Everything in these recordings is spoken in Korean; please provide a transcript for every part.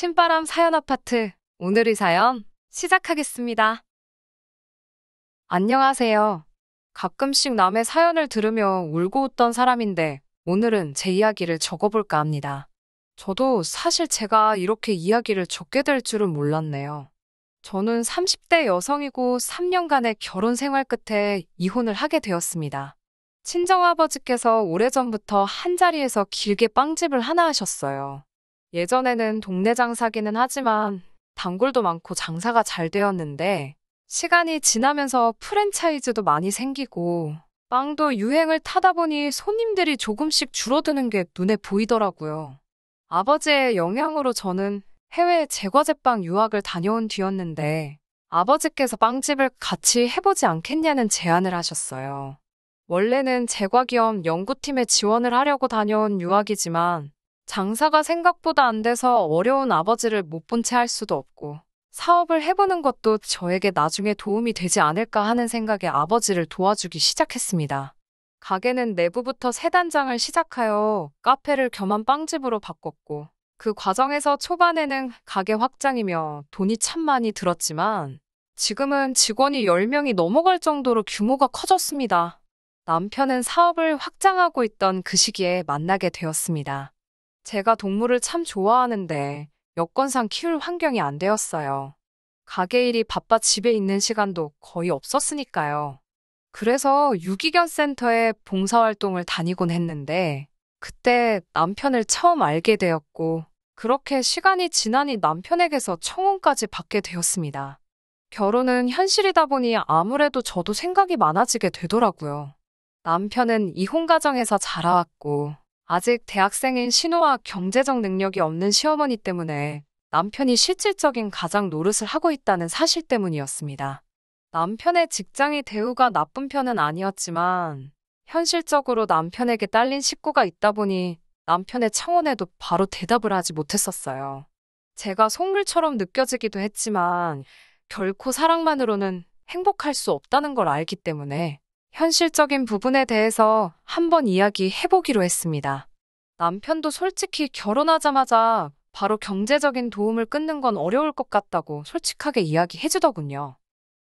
신바람 사연 아파트. 오늘의 사연 시작하겠습니다. 안녕하세요. 가끔씩 남의 사연을 들으며 울고 웃던 사람인데 오늘은 제 이야기를 적어볼까 합니다. 저도 사실 제가 이렇게 이야기를 적게 될 줄은 몰랐네요. 저는 30대 여성이고 3년간의 결혼 생활 끝에 이혼을 하게 되었습니다. 친정아버지께서 오래전부터 한자리에서 길게 빵집을 하나 하셨어요. 예전에는 동네 장사기는 하지만 단골도 많고 장사가 잘 되었는데 시간이 지나면서 프랜차이즈도 많이 생기고 빵도 유행을 타다 보니 손님들이 조금씩 줄어드는 게 눈에 보이더라고요. 아버지의 영향으로 저는 해외 제과제빵 유학을 다녀온 뒤였는데 아버지께서 빵집을 같이 해보지 않겠냐는 제안을 하셨어요. 원래는 제과기업 연구팀에 지원을 하려고 다녀온 유학이지만 장사가 생각보다 안 돼서 어려운 아버지를 못 본 채 할 수도 없고 사업을 해보는 것도 저에게 나중에 도움이 되지 않을까 하는 생각에 아버지를 도와주기 시작했습니다. 가게는 내부부터 새 단장을 시작하여 카페를 겸한 빵집으로 바꿨고 그 과정에서 초반에는 가게 확장이며 돈이 참 많이 들었지만 지금은 직원이 10명이 넘어갈 정도로 규모가 커졌습니다. 남편은 사업을 확장하고 있던 그 시기에 만나게 되었습니다. 제가 동물을 참 좋아하는데 여건상 키울 환경이 안 되었어요. 가게 일이 바빠 집에 있는 시간도 거의 없었으니까요. 그래서 유기견 센터에 봉사활동을 다니곤 했는데 그때 남편을 처음 알게 되었고 그렇게 시간이 지나니 남편에게서 청혼까지 받게 되었습니다. 결혼은 현실이다 보니 아무래도 저도 생각이 많아지게 되더라고요. 남편은 이혼 가정에서 자라왔고 아직 대학생인 신우와 경제적 능력이 없는 시어머니 때문에 남편이 실질적인 가장 노릇을 하고 있다는 사실 때문이었습니다. 남편의 직장이 대우가 나쁜 편은 아니었지만 현실적으로 남편에게 딸린 식구가 있다 보니 남편의 청혼에도 바로 대답을 하지 못했었어요. 제가 속물처럼 느껴지기도 했지만 결코 사랑만으로는 행복할 수 없다는 걸 알기 때문에 현실적인 부분에 대해서 한번 이야기해보기로 했습니다. 남편도 솔직히 결혼하자마자 바로 경제적인 도움을 끊는 건 어려울 것 같다고 솔직하게 이야기해주더군요.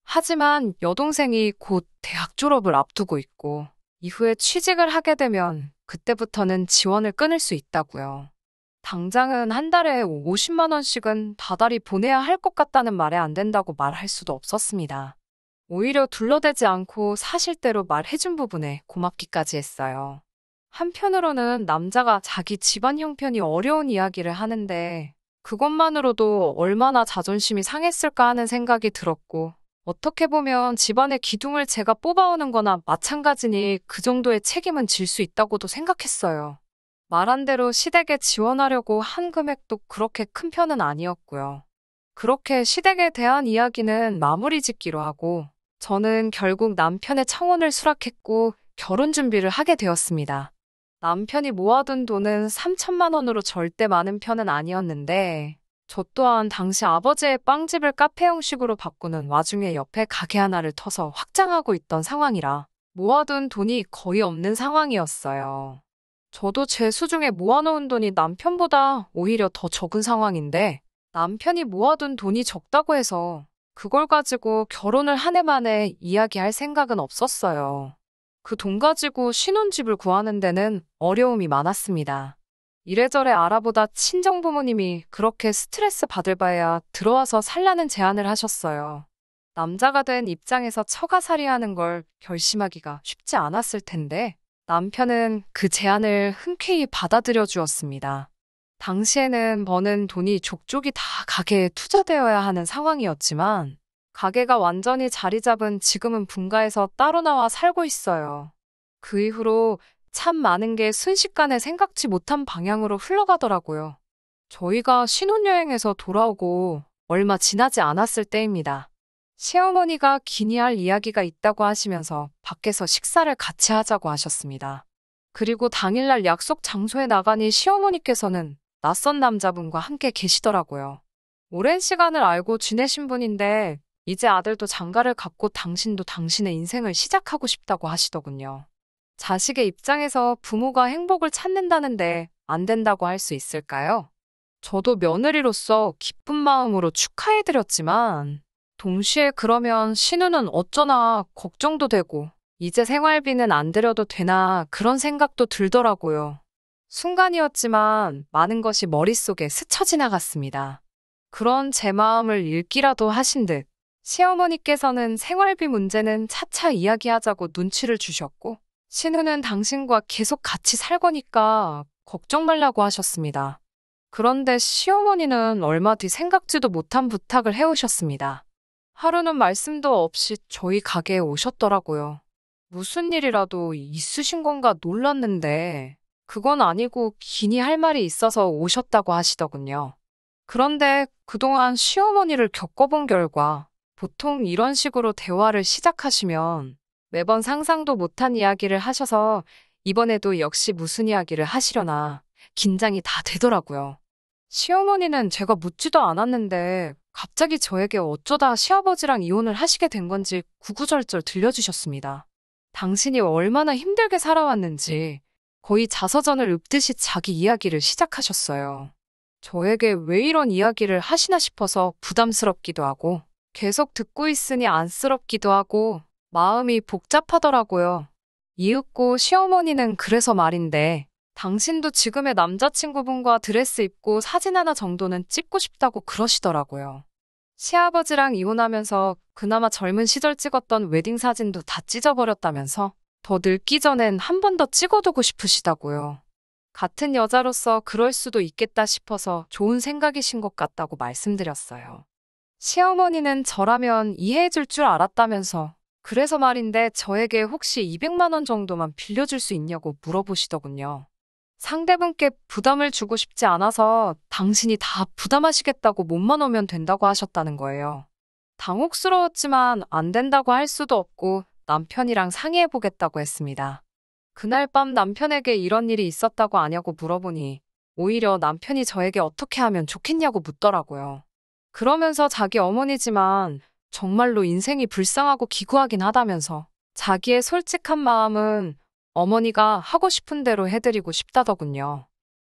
하지만 여동생이 곧 대학 졸업을 앞두고 있고 이후에 취직을 하게 되면 그때부터는 지원을 끊을 수 있다고요. 당장은 한 달에 50만 원씩은 다달이 보내야 할 것 같다는 말에 안 된다고 말할 수도 없었습니다. 오히려 둘러대지 않고 사실대로 말해준 부분에 고맙기까지 했어요. 한편으로는 남자가 자기 집안 형편이 어려운 이야기를 하는데 그것만으로도 얼마나 자존심이 상했을까 하는 생각이 들었고 어떻게 보면 집안의 기둥을 제가 뽑아오는 거나 마찬가지니 그 정도의 책임은 질 수 있다고도 생각했어요. 말한 대로 시댁에 지원하려고 한 금액도 그렇게 큰 편은 아니었고요. 그렇게 시댁에 대한 이야기는 마무리 짓기로 하고 저는 결국 남편의 청혼을 수락했고 결혼 준비를 하게 되었습니다. 남편이 모아둔 돈은 3천만 원으로 절대 많은 편은 아니었는데 저 또한 당시 아버지의 빵집을 카페 형식으로 바꾸는 와중에 옆에 가게 하나를 터서 확장하고 있던 상황이라 모아둔 돈이 거의 없는 상황이었어요. 저도 제 수중에 모아놓은 돈이 남편보다 오히려 더 적은 상황인데 남편이 모아둔 돈이 적다고 해서 그걸 가지고 결혼을 한 해 만에 이야기할 생각은 없었어요. 그 돈 가지고 신혼집을 구하는 데는 어려움이 많았습니다. 이래저래 알아보다 친정부모님이 그렇게 스트레스 받을 바에야 들어와서 살라는 제안을 하셨어요. 남자가 된 입장에서 처가살이하는 걸 결심하기가 쉽지 않았을 텐데 남편은 그 제안을 흔쾌히 받아들여 주었습니다. 당시에는 버는 돈이 족족이 다 가게에 투자되어야 하는 상황이었지만 가게가 완전히 자리 잡은 지금은 분가해서 따로 나와 살고 있어요. 그 이후로 참 많은 게 순식간에 생각지 못한 방향으로 흘러가더라고요. 저희가 신혼여행에서 돌아오고 얼마 지나지 않았을 때입니다. 시어머니가 기니 할 이야기가 있다고 하시면서 밖에서 식사를 같이 하자고 하셨습니다. 그리고 당일날 약속 장소에 나가니 시어머니께서는 낯선 남자분과 함께 계시더라고요. 오랜 시간을 알고 지내신 분인데 이제 아들도 장가를 갔고 당신도 당신의 인생을 시작하고 싶다고 하시더군요. 자식의 입장에서 부모가 행복을 찾는다는데 안 된다고 할 수 있을까요? 저도 며느리로서 기쁜 마음으로 축하해드렸지만, 동시에 그러면 신우는 어쩌나 걱정도 되고, 이제 생활비는 안 들여도 되나 그런 생각도 들더라고요. 순간이었지만 많은 것이 머릿속에 스쳐 지나갔습니다. 그런 제 마음을 읽기라도 하신 듯, 시어머니께서는 생활비 문제는 차차 이야기하자고 눈치를 주셨고, 신우는 당신과 계속 같이 살 거니까 걱정 말라고 하셨습니다. 그런데 시어머니는 얼마 뒤 생각지도 못한 부탁을 해오셨습니다. 하루는 말씀도 없이 저희 가게에 오셨더라고요. 무슨 일이라도 있으신 건가 놀랐는데, 그건 아니고 기니 할 말이 있어서 오셨다고 하시더군요. 그런데 그동안 시어머니를 겪어본 결과, 보통 이런 식으로 대화를 시작하시면 매번 상상도 못한 이야기를 하셔서 이번에도 역시 무슨 이야기를 하시려나 긴장이 다 되더라고요. 시어머니는 제가 묻지도 않았는데 갑자기 저에게 어쩌다 시아버지랑 이혼을 하시게 된 건지 구구절절 들려주셨습니다. 당신이 얼마나 힘들게 살아왔는지 거의 자서전을 읊듯이 자기 이야기를 시작하셨어요. 저에게 왜 이런 이야기를 하시나 싶어서 부담스럽기도 하고 계속 듣고 있으니 안쓰럽기도 하고 마음이 복잡하더라고요. 이윽고 시어머니는 그래서 말인데 당신도 지금의 남자친구분과 드레스 입고 사진 하나 정도는 찍고 싶다고 그러시더라고요. 시아버지랑 이혼하면서 그나마 젊은 시절 찍었던 웨딩 사진도 다 찢어버렸다면서 더 늙기 전엔 한 번 더 찍어두고 싶으시다고요. 같은 여자로서 그럴 수도 있겠다 싶어서 좋은 생각이신 것 같다고 말씀드렸어요. 시어머니는 저라면 이해해줄 줄 알았다면서 그래서 말인데 저에게 혹시 200만 원 정도만 빌려줄 수 있냐고 물어보시더군요. 상대분께 부담을 주고 싶지 않아서 당신이 다 부담하시겠다고 몸만 오면 된다고 하셨다는 거예요. 당혹스러웠지만 안 된다고 할 수도 없고 남편이랑 상의해보겠다고 했습니다. 그날 밤 남편에게 이런 일이 있었다고 아냐고 물어보니 오히려 남편이 저에게 어떻게 하면 좋겠냐고 묻더라고요. 그러면서 자기 어머니지만 정말로 인생이 불쌍하고 기구하긴 하다면서 자기의 솔직한 마음은 어머니가 하고 싶은 대로 해드리고 싶다더군요.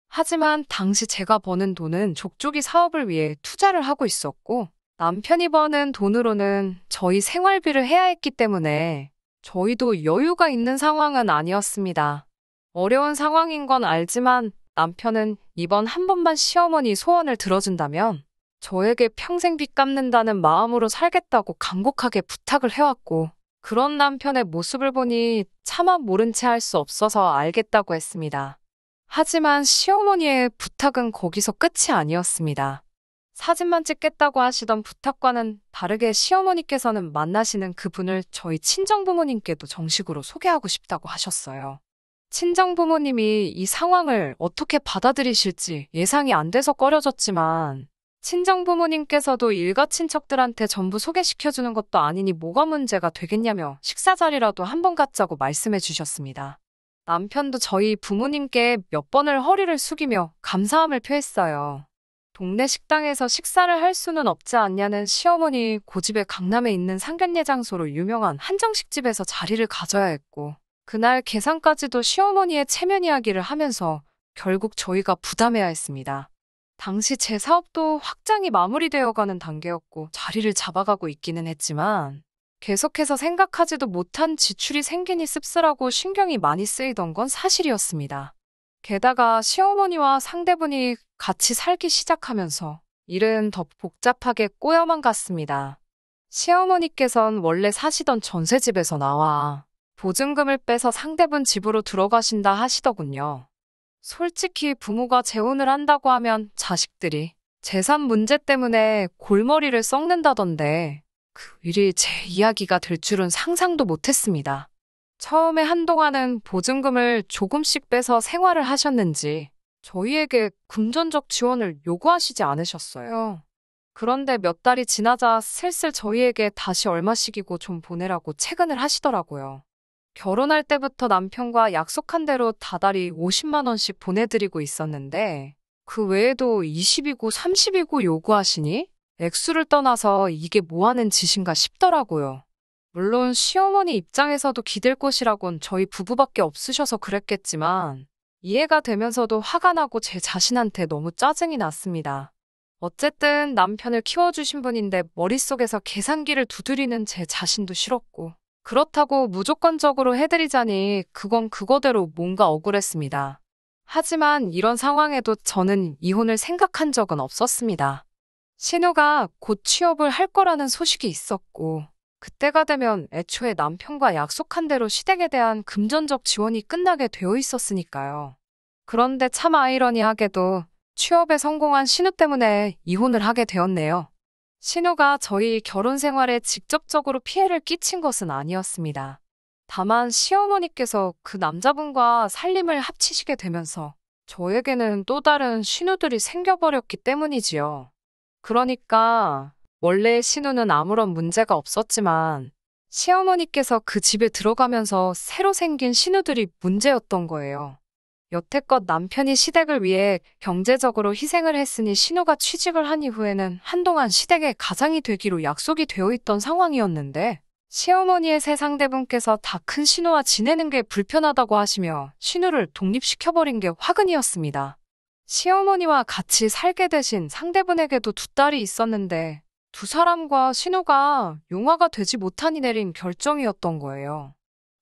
하지만 당시 제가 버는 돈은 족족이 사업을 위해 투자를 하고 있었고 남편이 버는 돈으로는 저희 생활비를 해야 했기 때문에 저희도 여유가 있는 상황은 아니었습니다. 어려운 상황인 건 알지만 남편은 이번 한 번만 시어머니 소원을 들어준다면 저에게 평생 빚 갚는다는 마음으로 살겠다고 간곡하게 부탁을 해왔고 그런 남편의 모습을 보니 차마 모른 채 할 수 없어서 알겠다고 했습니다. 하지만 시어머니의 부탁은 거기서 끝이 아니었습니다. 사진만 찍겠다고 하시던 부탁과는 다르게 시어머니께서는 만나시는 그분을 저희 친정부모님께도 정식으로 소개하고 싶다고 하셨어요. 친정부모님이 이 상황을 어떻게 받아들이실지 예상이 안 돼서 꺼려졌지만 친정부모님께서도 일가 친척들한테 전부 소개시켜주는 것도 아니니 뭐가 문제가 되겠냐며 식사 자리라도 한번 갖자고 말씀해 주셨습니다. 남편도 저희 부모님께 몇 번을 허리를 숙이며 감사함을 표했어요. 동네 식당에서 식사를 할 수는 없지 않냐는 시어머니 고집에 강남에 있는 상견례 장소로 유명한 한정식집에서 자리를 가져야 했고 그날 계산까지도 시어머니의 체면 이야기를 하면서 결국 저희가 부담해야 했습니다. 당시 제 사업도 확장이 마무리되어가는 단계였고 자리를 잡아가고 있기는 했지만 계속해서 생각하지도 못한 지출이 생기니 씁쓸하고 신경이 많이 쓰이던 건 사실이었습니다. 게다가 시어머니와 상대분이 같이 살기 시작하면서 일은 더 복잡하게 꼬여만 갔습니다. 시어머니께선 원래 사시던 전셋집에서 나와 보증금을 빼서 상대분 집으로 들어가신다 하시더군요. 솔직히 부모가 재혼을 한다고 하면 자식들이 재산 문제 때문에 골머리를 썩는다던데 그 일이 제 이야기가 될 줄은 상상도 못했습니다. 처음에 한동안은 보증금을 조금씩 빼서 생활을 하셨는지 저희에게 금전적 지원을 요구하시지 않으셨어요. 그런데 몇 달이 지나자 슬슬 저희에게 다시 얼마씩이고 좀 보내라고 채근을 하시더라고요. 결혼할 때부터 남편과 약속한 대로 다달이 50만 원씩 보내드리고 있었는데 그 외에도 20이고 30이고 요구하시니 액수를 떠나서 이게 뭐 하는 짓인가 싶더라고요. 물론 시어머니 입장에서도 기댈 곳이라곤 저희 부부밖에 없으셔서 그랬겠지만 이해가 되면서도 화가 나고 제 자신한테 너무 짜증이 났습니다. 어쨌든 남편을 키워주신 분인데 머릿속에서 계산기를 두드리는 제 자신도 싫었고, 그렇다고 무조건적으로 해드리자니 그건 그거대로 뭔가 억울했습니다. 하지만 이런 상황에도 저는 이혼을 생각한 적은 없었습니다. 신우가 곧 취업을 할 거라는 소식이 있었고, 그때가 되면 애초에 남편과 약속한 대로 시댁에 대한 금전적 지원이 끝나게 되어 있었으니까요. 그런데 참 아이러니하게도 취업에 성공한 신우 때문에 이혼을 하게 되었네요. 신우가 저희 결혼 생활에 직접적으로 피해를 끼친 것은 아니었습니다. 다만 시어머니께서 그 남자분과 살림을 합치시게 되면서 저에게는 또 다른 신우들이 생겨버렸기 때문이지요. 그러니까 원래 신우는 아무런 문제가 없었지만 시어머니께서 그 집에 들어가면서 새로 생긴 신우들이 문제였던 거예요. 여태껏 남편이 시댁을 위해 경제적으로 희생을 했으니 신우가 취직을 한 이후에는 한동안 시댁의 가장이 되기로 약속이 되어 있던 상황이었는데 시어머니의 새 상대분께서 다 큰 신우와 지내는 게 불편하다고 하시며 신우를 독립시켜버린 게 화근이었습니다. 시어머니와 같이 살게 되신 상대분에게도 두 딸이 있었는데 두 사람과 신우가 용화가 되지 못하니 내린 결정이었던 거예요.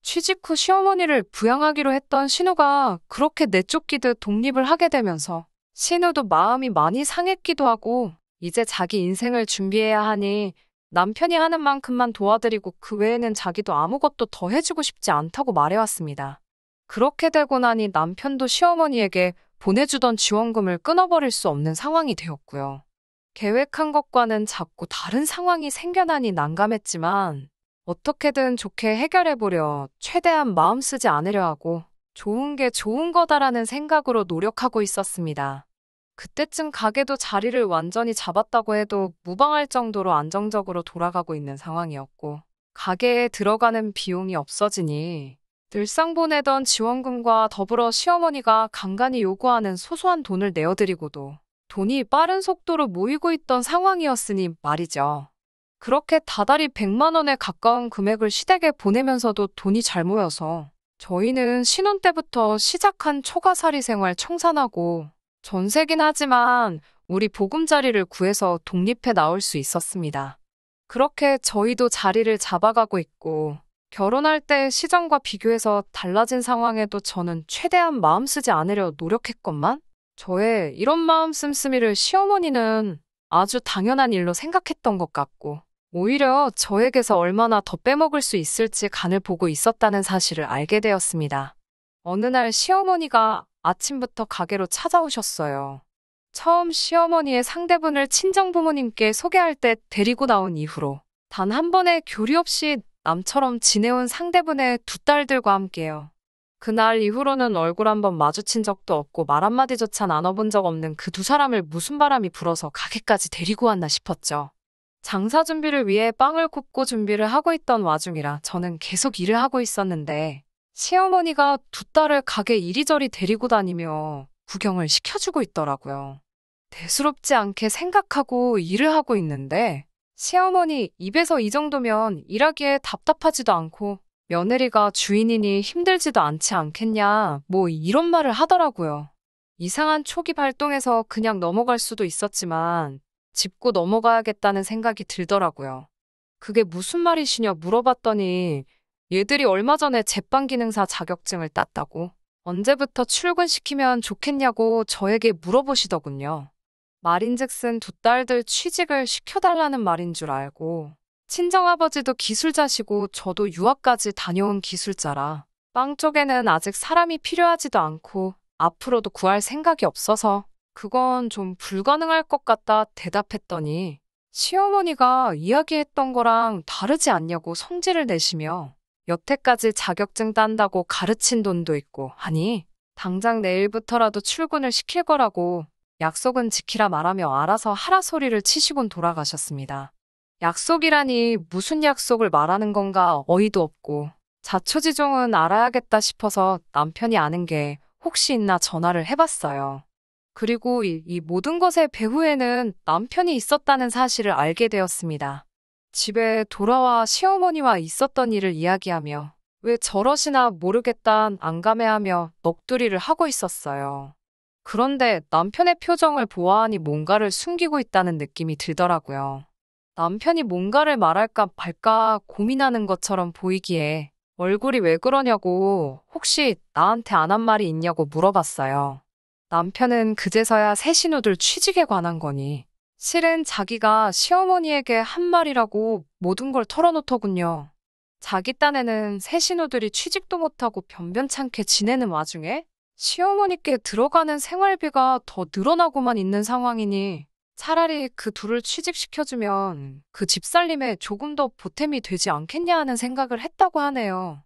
취직 후 시어머니를 부양하기로 했던 신우가 그렇게 내쫓기듯 독립을 하게 되면서 신우도 마음이 많이 상했기도 하고 이제 자기 인생을 준비해야 하니 남편이 하는 만큼만 도와드리고 그 외에는 자기도 아무것도 더 해주고 싶지 않다고 말해왔습니다. 그렇게 되고 나니 남편도 시어머니에게 보내주던 지원금을 끊어버릴 수 없는 상황이 되었고요. 계획한 것과는 자꾸 다른 상황이 생겨나니 난감했지만 어떻게든 좋게 해결해보려 최대한 마음 쓰지 않으려 하고 좋은 게 좋은 거다라는 생각으로 노력하고 있었습니다. 그때쯤 가게도 자리를 완전히 잡았다고 해도 무방할 정도로 안정적으로 돌아가고 있는 상황이었고 가게에 들어가는 비용이 없어지니 늘상 보내던 지원금과 더불어 시어머니가 간간히 요구하는 소소한 돈을 내어드리고도 돈이 빠른 속도로 모이고 있던 상황이었으니 말이죠. 그렇게 다달이 100만 원에 가까운 금액을 시댁에 보내면서도 돈이 잘 모여서 저희는 신혼 때부터 시작한 초과살이 생활 청산하고 전세긴 하지만 우리 보금자리를 구해서 독립해 나올 수 있었습니다. 그렇게 저희도 자리를 잡아가고 있고 결혼할 때 시장과 비교해서 달라진 상황에도 저는 최대한 마음 쓰지 않으려 노력했건만 저의 이런 마음 씀씀이를 시어머니는 아주 당연한 일로 생각했던 것 같고 오히려 저에게서 얼마나 더 빼먹을 수 있을지 간을 보고 있었다는 사실을 알게 되었습니다. 어느 날 시어머니가 아침부터 가게로 찾아오셨어요. 처음 시어머니의 상대분을 친정부모님께 소개할 때 데리고 나온 이후로 단 한 번의 교리 없이 남처럼 지내온 상대분의 두 딸들과 함께요. 그날 이후로는 얼굴 한번 마주친 적도 없고 말 한마디조차 나눠본 적 없는 그 두 사람을 무슨 바람이 불어서 가게까지 데리고 왔나 싶었죠. 장사 준비를 위해 빵을 굽고 준비를 하고 있던 와중이라 저는 계속 일을 하고 있었는데 시어머니가 두 딸을 가게 이리저리 데리고 다니며 구경을 시켜주고 있더라고요. 대수롭지 않게 생각하고 일을 하고 있는데 시어머니 입에서 이 정도면 일하기에 답답하지도 않고 며느리가 주인이니 힘들지도 않지 않겠냐 뭐 이런 말을 하더라고요. 이상한 초기 발동에서 그냥 넘어갈 수도 있었지만 짚고 넘어가야겠다는 생각이 들더라고요. 그게 무슨 말이시냐 물어봤더니 얘들이 얼마 전에 제빵기능사 자격증을 땄다고 언제부터 출근시키면 좋겠냐고 저에게 물어보시더군요. 말인즉슨 두 딸들 취직을 시켜달라는 말인 줄 알고 친정아버지도 기술자시고 저도 유학까지 다녀온 기술자라 빵 쪽에는 아직 사람이 필요하지도 않고 앞으로도 구할 생각이 없어서 그건 좀 불가능할 것 같다 대답했더니 시어머니가 이야기했던 거랑 다르지 않냐고 성질을 내시며 여태까지 자격증 딴다고 가르친 돈도 있고 하니 당장 내일부터라도 출근을 시킬 거라고 약속은 지키라 말하며 알아서 하라 소리를 치시곤 돌아가셨습니다. 약속이라니 무슨 약속을 말하는 건가 어이도 없고 자초지종은 알아야겠다 싶어서 남편이 아는 게 혹시 있나 전화를 해봤어요. 그리고 이 모든 것의 배후에는 남편이 있었다는 사실을 알게 되었습니다. 집에 돌아와 시어머니와 있었던 일을 이야기하며 왜 저러시나 모르겠단 안감해하며 넋두리를 하고 있었어요. 그런데 남편의 표정을 보아하니 뭔가를 숨기고 있다는 느낌이 들더라고요. 남편이 뭔가를 말할까 말까 고민하는 것처럼 보이기에 얼굴이 왜 그러냐고 혹시 나한테 안 한 말이 있냐고 물어봤어요. 남편은 그제서야 새 신우들 취직에 관한 거니 실은 자기가 시어머니에게 한 말이라고 모든 걸 털어놓더군요. 자기 딴에는 새 신우들이 취직도 못하고 변변찮게 지내는 와중에 시어머니께 들어가는 생활비가 더 늘어나고만 있는 상황이니 차라리 그 둘을 취직시켜주면 그 집살림에 조금 더 보탬이 되지 않겠냐 하는 생각을 했다고 하네요.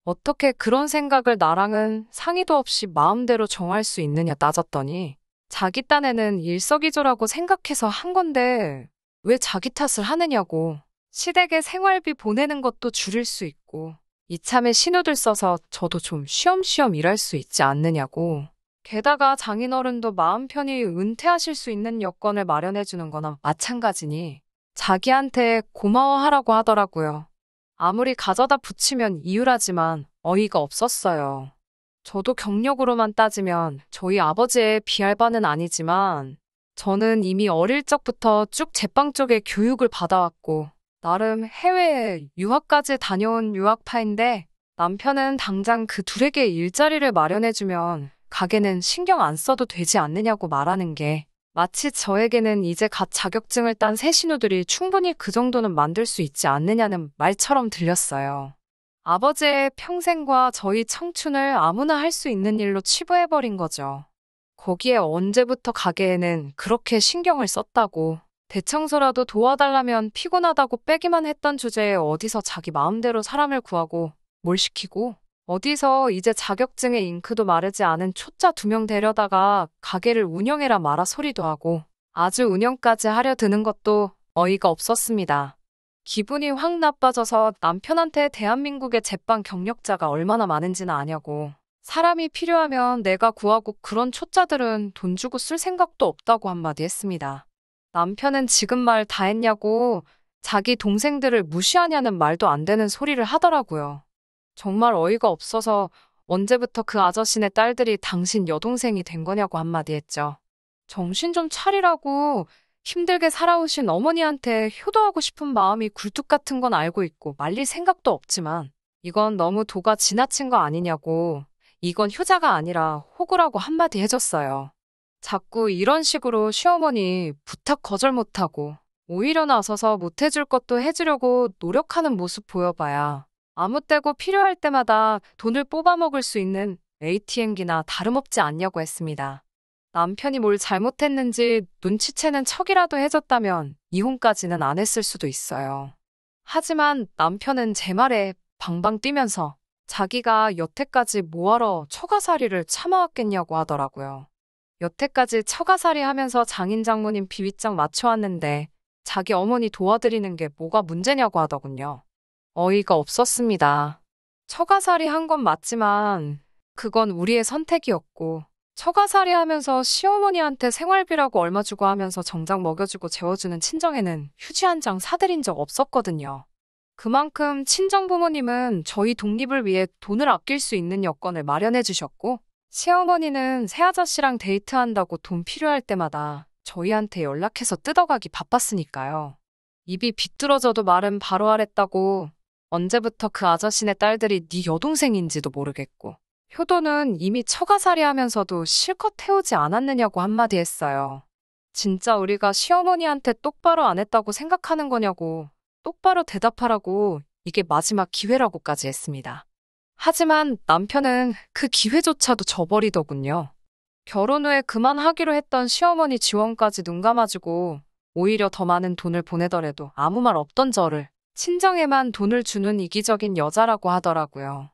어떻게 그런 생각을 나랑은 상의도 없이 마음대로 정할 수 있느냐 따졌더니 자기 딴에는 일석이조라고 생각해서 한 건데 왜 자기 탓을 하느냐고. 시댁에 생활비 보내는 것도 줄일 수 있고 이참에 신우들 써서 저도 좀 쉬엄쉬엄 일할 수 있지 않느냐고. 게다가 장인어른도 마음 편히 은퇴하실 수 있는 여건을 마련해 주는 거나 마찬가지니 자기한테 고마워하라고 하더라고요. 아무리 가져다 붙이면 이유라지만 어이가 없었어요. 저도 경력으로만 따지면 저희 아버지의 비할 바는 아니지만 저는 이미 어릴 적부터 쭉 제빵 쪽에 교육을 받아왔고 나름 해외에 유학까지 다녀온 유학파인데 남편은 당장 그 둘에게 일자리를 마련해주면 가게는 신경 안 써도 되지 않느냐고 말하는 게 마치 저에게는 이제 갓 자격증을 딴 새 신우들이 충분히 그 정도는 만들 수 있지 않느냐는 말처럼 들렸어요. 아버지의 평생과 저희 청춘을 아무나 할 수 있는 일로 치부해버린 거죠. 거기에 언제부터 가게에는 그렇게 신경을 썼다고 대청소라도 도와달라면 피곤하다고 빼기만 했던 주제에 어디서 자기 마음대로 사람을 구하고 뭘 시키고 어디서 이제 자격증의 잉크도 마르지 않은 초짜 2명 데려다가 가게를 운영해라 마라 소리도 하고 아주 운영까지 하려 드는 것도 어이가 없었습니다. 기분이 확 나빠져서 남편한테 대한민국의 제빵 경력자가 얼마나 많은지는 아냐고. 사람이 필요하면 내가 구하고 그런 초짜들은 돈 주고 쓸 생각도 없다고 한마디 했습니다. 남편은 지금 말 다 했냐고 자기 동생들을 무시하냐는 말도 안 되는 소리를 하더라고요. 정말 어이가 없어서 언제부터 그 아저씨네 딸들이 당신 여동생이 된 거냐고 한마디 했죠. 정신 좀 차리라고 힘들게 살아오신 어머니한테 효도하고 싶은 마음이 굴뚝 같은 건 알고 있고 말릴 생각도 없지만 이건 너무 도가 지나친 거 아니냐고. 이건 효자가 아니라 호구라고 한마디 해줬어요. 자꾸 이런 식으로 시어머니 부탁 거절 못하고 오히려 나서서 못해줄 것도 해주려고 노력하는 모습 보여봐야 아무 때고 필요할 때마다 돈을 뽑아먹을 수 있는 ATM기나 다름없지 않냐고 했습니다. 남편이 뭘 잘못했는지 눈치채는 척이라도 해줬다면 이혼까지는 안 했을 수도 있어요. 하지만 남편은 제 말에 방방 뛰면서 자기가 여태까지 뭐하러 처가살이를 참아왔겠냐고 하더라고요. 여태까지 처가살이 하면서 장인 장모님 비위장 맞춰왔는데 자기 어머니 도와드리는 게 뭐가 문제냐고 하더군요. 어이가 없었습니다. 처가살이 한 건 맞지만 그건 우리의 선택이었고 처가살이 하면서 시어머니한테 생활비라고 얼마 주고 하면서 정작 먹여주고 재워주는 친정에는 휴지 한 장 사드린 적 없었거든요. 그만큼 친정부모님은 저희 독립을 위해 돈을 아낄 수 있는 여건을 마련해 주셨고 시어머니는 새아저씨랑 데이트한다고 돈 필요할 때마다 저희한테 연락해서 뜯어가기 바빴으니까요. 입이 비뚤어져도 말은 바로 하랬다고 언제부터 그 아저씨네 딸들이 네 여동생인지도 모르겠고 효도는 이미 처가살이 하면서도 실컷 해오지 않았느냐고 한마디 했어요. 진짜 우리가 시어머니한테 똑바로 안 했다고 생각하는 거냐고 똑바로 대답하라고 이게 마지막 기회라고까지 했습니다. 하지만 남편은 그 기회조차도 저버리더군요. 결혼 후에 그만하기로 했던 시어머니 지원까지 눈 감아주고 오히려 더 많은 돈을 보내더라도 아무 말 없던 저를 친정에만 돈을 주는 이기적인 여자라고 하더라고요.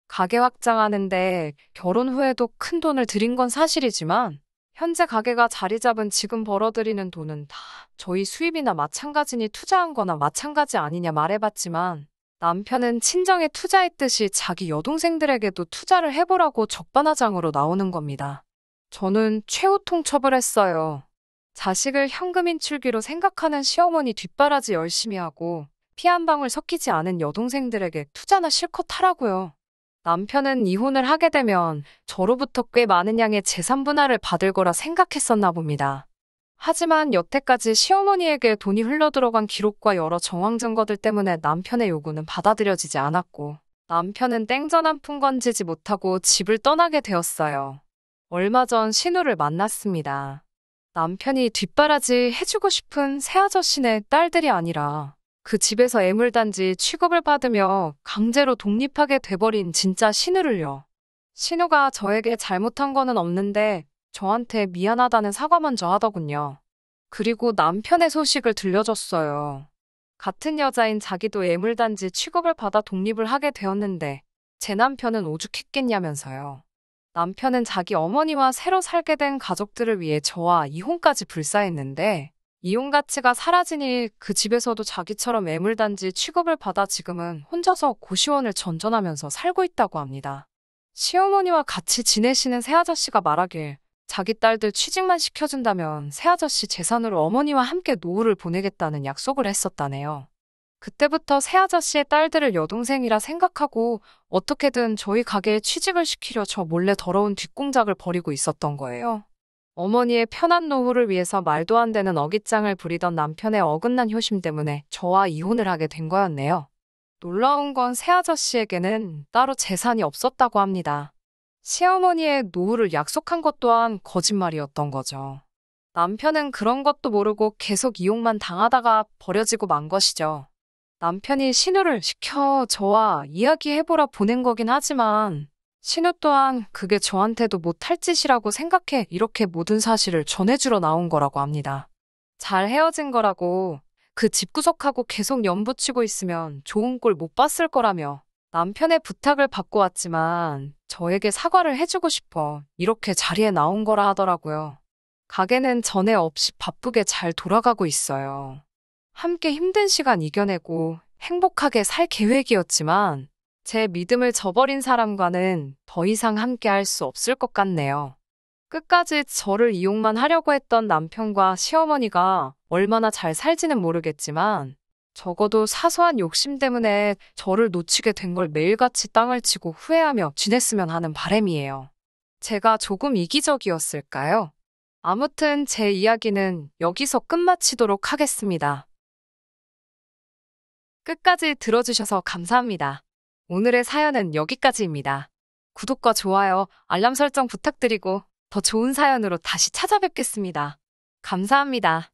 가게 확장하는데 결혼 후에도 큰 돈을 들인 건 사실이지만 현재 가게가 자리 잡은 지금 벌어들이는 돈은 다 저희 수입이나 마찬가지니 투자한 거나 마찬가지 아니냐 말해봤지만 남편은 친정에 투자했듯이 자기 여동생들에게도 투자를 해보라고 적반하장으로 나오는 겁니다. 저는 최후 통첩을 했어요. 자식을 현금 인출기로 생각하는 시어머니 뒷바라지 열심히 하고 피 한 방울 섞이지 않은 여동생들에게 투자나 실컷 하라고요. 남편은 이혼을 하게 되면 저로부터 꽤 많은 양의 재산 분할을 받을 거라 생각했었나 봅니다. 하지만 여태까지 시어머니에게 돈이 흘러들어간 기록과 여러 정황 증거들 때문에 남편의 요구는 받아들여지지 않았고, 남편은 땡전 한 푼 건지지 못하고 집을 떠나게 되었어요. 얼마 전 신우를 만났습니다. 남편이 뒷바라지 해주고 싶은 새아저씨네 딸들이 아니라 그 집에서 애물단지 취급을 받으며 강제로 독립하게 돼버린 진짜 신우를요. 신우가 저에게 잘못한 거는 없는데 저한테 미안하다는 사과 먼저 하더군요. 그리고 남편의 소식을 들려줬어요. 같은 여자인 자기도 애물단지 취급을 받아 독립을 하게 되었는데 제 남편은 오죽했겠냐면서요. 남편은 자기 어머니와 새로 살게 된 가족들을 위해 저와 이혼까지 불사했는데 이혼 가치가 사라지니 그 집에서도 자기처럼 애물단지 취급을 받아 지금은 혼자서 고시원을 전전하면서 살고 있다고 합니다. 시어머니와 같이 지내시는 새아저씨가 말하길 자기 딸들 취직만 시켜준다면 새아저씨 재산으로 어머니와 함께 노후를 보내겠다는 약속을 했었다네요. 그때부터 새아저씨의 딸들을 여동생이라 생각하고 어떻게든 저희 가게에 취직을 시키려 저 몰래 더러운 뒷공작을 벌이고 있었던 거예요. 어머니의 편한 노후를 위해서 말도 안 되는 어깃장을 부리던 남편의 어긋난 효심 때문에 저와 이혼을 하게 된 거였네요. 놀라운 건 새아저씨에게는 따로 재산이 없었다고 합니다. 시어머니의 노후를 약속한 것 또한 거짓말이었던 거죠. 남편은 그런 것도 모르고 계속 이용만 당하다가 버려지고 만 것이죠. 남편이 신우를 시켜 저와 이야기해보라 보낸 거긴 하지만 신우 또한 그게 저한테도 못할 짓이라고 생각해 이렇게 모든 사실을 전해주러 나온 거라고 합니다. 잘 헤어진 거라고 그 집구석하고 계속 연붙이고 있으면 좋은 꼴 못 봤을 거라며 남편의 부탁을 받고 왔지만 저에게 사과를 해주고 싶어 이렇게 자리에 나온 거라 하더라고요. 가게는 전에 없이 바쁘게 잘 돌아가고 있어요. 함께 힘든 시간 이겨내고 행복하게 살 계획이었지만 제 믿음을 저버린 사람과는 더 이상 함께 할 수 없을 것 같네요. 끝까지 저를 이용만 하려고 했던 남편과 시어머니가 얼마나 잘 살지는 모르겠지만 적어도 사소한 욕심 때문에 저를 놓치게 된 걸 매일같이 땅을 치고 후회하며 지냈으면 하는 바람이에요. 제가 조금 이기적이었을까요? 아무튼 제 이야기는 여기서 끝마치도록 하겠습니다. 끝까지 들어주셔서 감사합니다. 오늘의 사연은 여기까지입니다. 구독과 좋아요, 알람 설정 부탁드리고 더 좋은 사연으로 다시 찾아뵙겠습니다. 감사합니다.